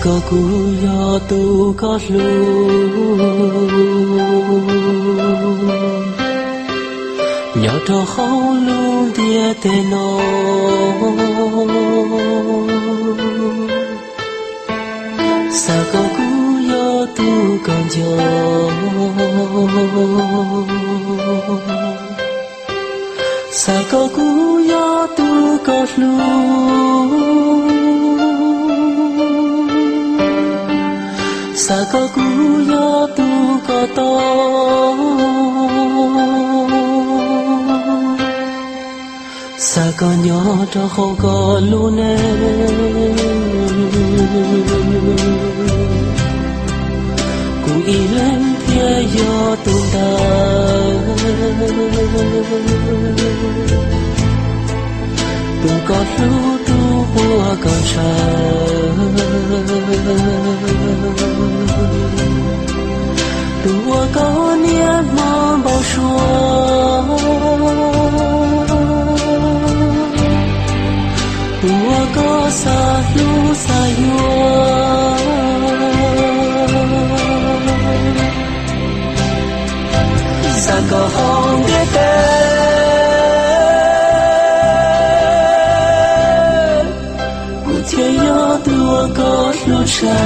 có cú yo tu có lu nhỏ cho khâu lu dia te no sa có cú yo tu con yo sa có cú yo tu có lu sa có cú yo tu có to sa có nhỏ cho không có luôn cú y lên phía yo tu ta tu có lu tu hoa con tua có niết mong bao xua tua có xa lu xa yua xa có hông biết tên cụ thiên yo tua có lu xa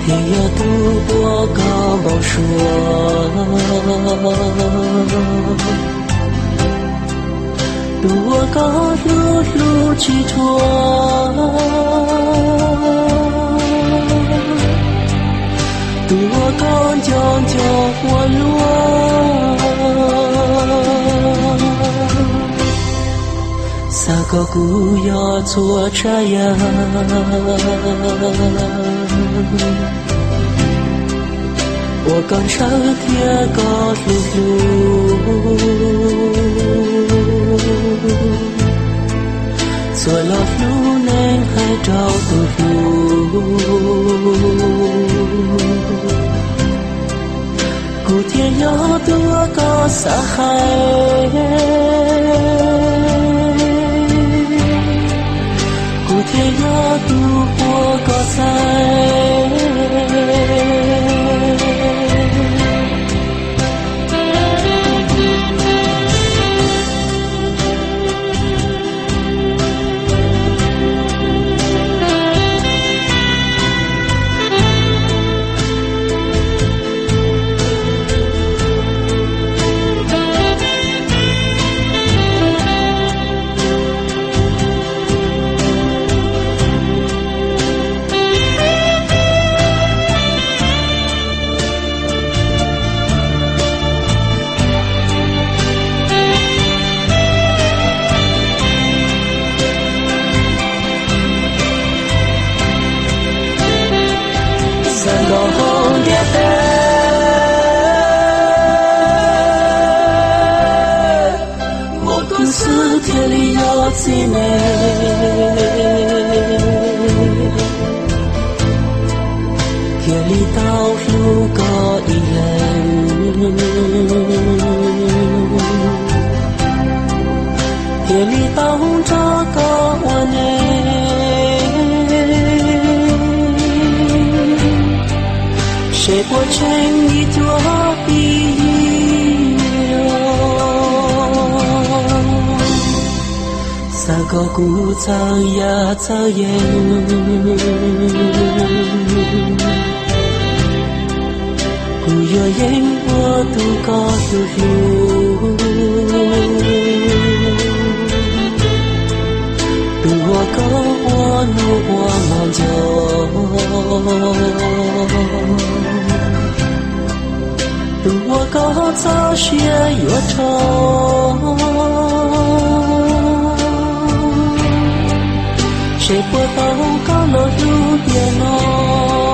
thì yo tu tua có bao xua tua có lu chi thua tua con chọn cho hoa lúa sa có cú yo chua trái ya我感受天高路做了路能还找到路古天要多高撒海古天要多我高赛天里有几美，天里到处có一人，天里到处có我呢，谁不成一朵一。sa có cú sao ya sao yen cú yo yen wo tu có tu lu tu wo có wo nu wo mong jo tu wo có sao xia yo cho谁不懂高楼路也浓。